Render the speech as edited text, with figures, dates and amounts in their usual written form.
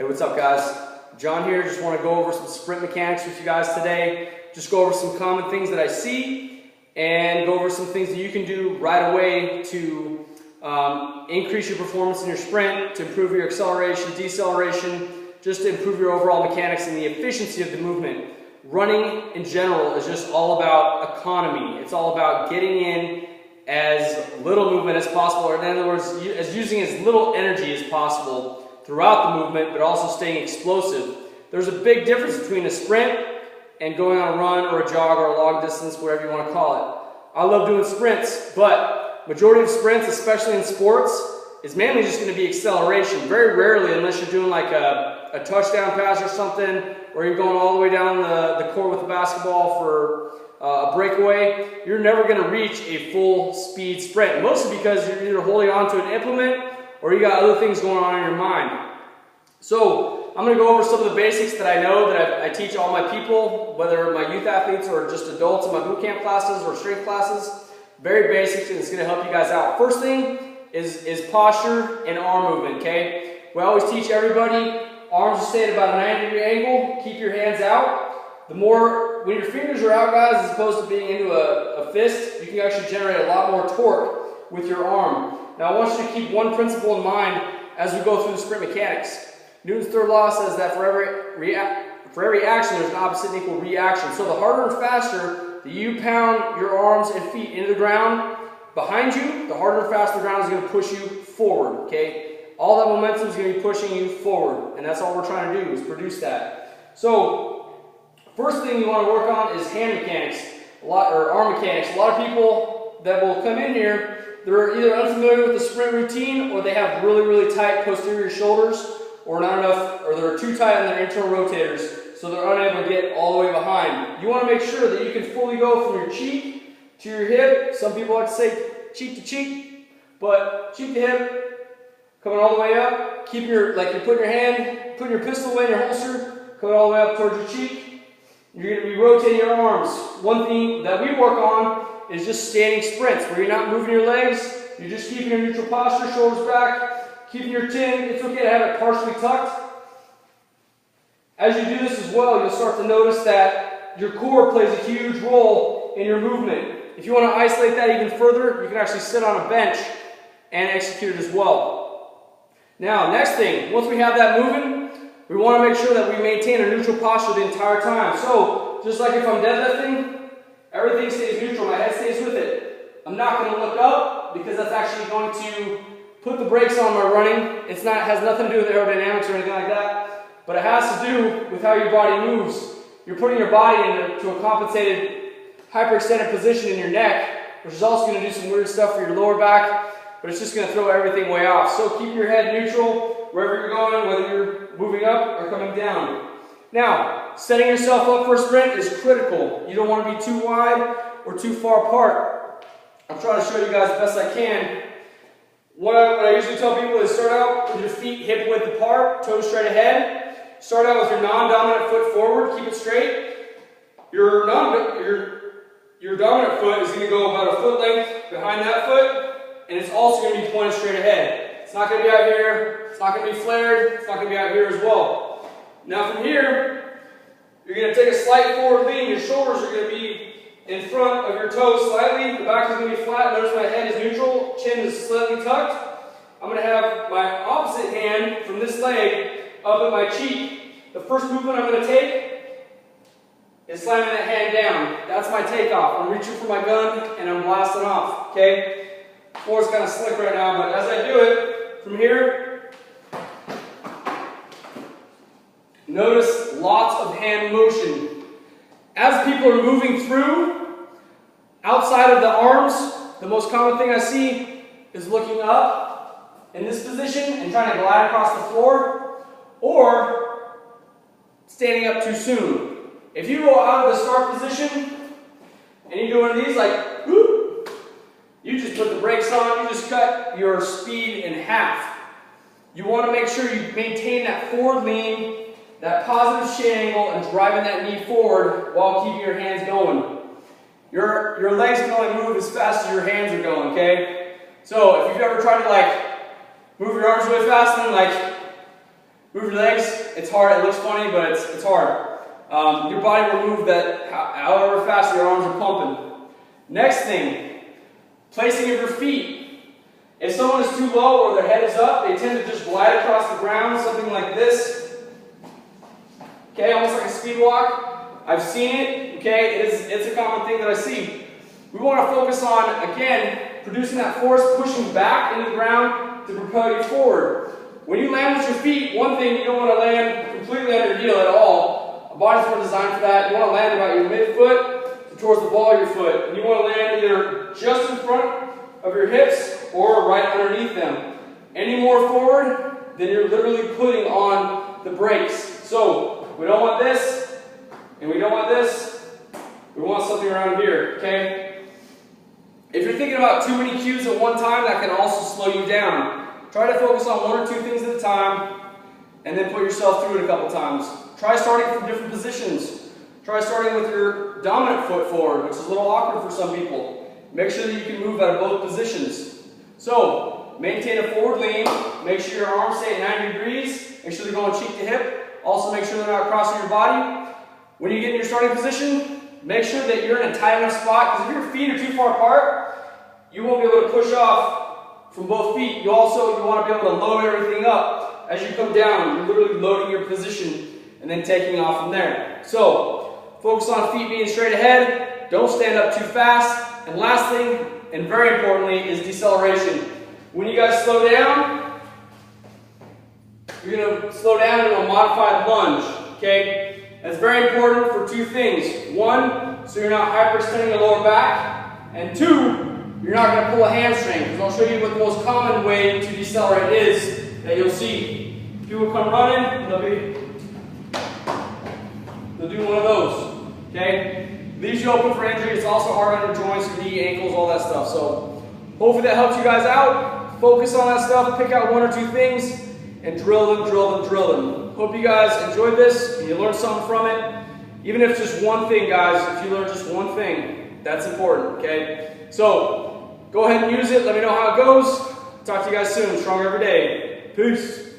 Hey, what's up guys? John here. Just want to go over some sprint mechanics with you guys today. Just go over some common things that I see and go over some things that you can do right away to increase your performance in your sprint, to improve your acceleration, deceleration, just to improve your overall mechanics and the efficiency of the movement. Running in general is just all about economy. It's all about getting in as little movement as possible, or in other words, using as little energy as possible throughout the movement, but also staying explosive. There's a big difference between a sprint and going on a run or a jog or a long distance, whatever you want to call it. I love doing sprints, but majority of sprints, especially in sports, is mainly just going to be acceleration. Very rarely, unless you're doing like a touchdown pass or something, or you're going all the way down the court with a basketball for a breakaway, you're never going to reach a full speed sprint, mostly because you're either holding on to an implement or you got other things going on in your mind. So I'm going to go over some of the basics that I know that I teach all my people, whether my youth athletes or just adults in my boot camp classes or strength classes. Very basic, and it's going to help you guys out. First thing is posture and arm movement, okay? We always teach everybody, arms are stay at about a 90-degree angle, keep your hands out. The more, when your fingers are out, guys, as opposed to being into a fist, you can actually generate a lot more torque with your arm. Now I want you to keep one principle in mind as we go through the sprint mechanics. Newton's third law says that for every action there's an opposite and equal reaction. So the harder and faster that you pound your arms and feet into the ground behind you, the harder and faster the ground is going to push you forward, okay? All that momentum is going to be pushing you forward, and that's all we're trying to do is produce that. So first thing you want to work on is hand mechanics, or arm mechanics. A lot of people that will come in here, they're either unfamiliar with the sprint routine, or they have really, really tight posterior shoulders, or not enough, or they're too tight on their internal rotators, so they're unable to get all the way behind. You want to make sure that you can fully go from your cheek to your hip. Some people like to say cheek to cheek, but cheek to hip, coming all the way up. Keep your, like you're putting your hand, putting your pistol away in your holster, coming all the way up towards your cheek. You're going to be rotating your arms. One thing that we work on is just standing sprints, where you're not moving your legs, you're just keeping your neutral posture, shoulders back, keeping your chin. It's okay to have it partially tucked. As you do this as well, you'll start to notice that your core plays a huge role in your movement. If you want to isolate that even further, you can actually sit on a bench and execute it as well. Now, next thing, once we have that moving, we want to make sure that we maintain a neutral posture the entire time. So, just like if I'm deadlifting, everything stays neutral, my head stays with it. I'm not going to look up because that's actually going to put the brakes on my running. It has nothing to do with aerodynamics or anything like that, but it has to do with how your body moves. You're putting your body into a compensated hyperextended position in your neck, which is also going to do some weird stuff for your lower back, but it's just going to throw everything way off. So keep your head neutral wherever you're going, whether you're moving up or coming down. Now, setting yourself up for a sprint is critical. You don't want to be too wide or too far apart. I'm trying to show you guys the best I can. What I usually tell people is start out with your feet hip width apart, toes straight ahead. Start out with your non-dominant foot forward, keep it straight. Your dominant foot is going to go about a foot length behind that foot, and it's also going to be pointed straight ahead. It's not going to be out here, it's not going to be flared, it's not going to be out here as well. Now from here, you're going to take a slight forward lean. Your shoulders are going to be in front of your toes slightly. The back is going to be flat. Notice my head is neutral. Chin is slightly tucked. I'm going to have my opposite hand from this leg up at my cheek. The first movement I'm going to take is slamming that hand down. That's my takeoff. I'm reaching for my gun and I'm blasting off. Okay? The floor is kind of slick right now, but as I do it, from here, notice lots of hand motion. As people are moving through, outside of the arms, the most common thing I see is looking up in this position and trying to glide across the floor, or standing up too soon. If you go out of the start position and you do one of these, like, whoop, you just put the brakes on, you just cut your speed in half. You want to make sure you maintain that forward lean, that positive shin angle, and driving that knee forward while keeping your hands going. Your legs can only move as fast as your hands are going, okay? So if you've ever tried to like move your arms really fast and like Move your legs. It's hard. It looks funny, but it's hard. Your body will move that however fast your arms are pumping. Next thing, placing of your feet. If someone is too low or their head is up, they tend to just glide across the ground, something like this. Okay, almost like a speed walk. I've seen it. Okay, it's a common thing that I see. We want to focus on, again, producing that force, pushing back into the ground to propel you forward. When you land with your feet, one thing, you don't want to land completely under your heel at all. A body's not designed for that. You want to land about your midfoot towards the ball of your foot. And you want to land either just in front of your hips or right underneath them. Any more forward, then you're literally putting on the brakes. So we don't want this, and we don't want this. We want something around here, okay? If you're thinking about too many cues at one time, that can also slow you down. Try to focus on one or two things at a time, and then put yourself through it a couple times. Try starting from different positions. Try starting with your dominant foot forward, which is a little awkward for some people. Make sure that you can move out of both positions. So, maintain a forward lean. Make sure your arms stay at 90 degrees. Make sure they're going cheek to hip. Also make sure they're not crossing your body. When you get in your starting position, make sure that you're in a tight enough spot, because if your feet are too far apart, you won't be able to push off from both feet. You want to be able to load everything up as you come down. You're literally loading your position and then taking off from there. So, focus on feet being straight ahead. Don't stand up too fast. And last thing, and very importantly, is deceleration. When you guys slow down, you're going to slow down into a modified lunge, okay? That's very important for two things. One, so you're not hyperextending your lower back. And two, you're not going to pull a hamstring. Because I'll show you what the most common way to decelerate is that you'll see. People come running, they'll do one of those, okay? Leaves you open for injury. It's also hard on your joints, your knee, ankles, all that stuff. So hopefully that helps you guys out. Focus on that stuff. Pick out one or two things and drill them, drill them, drill them. Hope you guys enjoyed this and you learned something from it. Even if it's just one thing, guys, if you learn just one thing, that's important, okay? So go ahead and use it. Let me know how it goes. Talk to you guys soon. Stronger every day. Peace.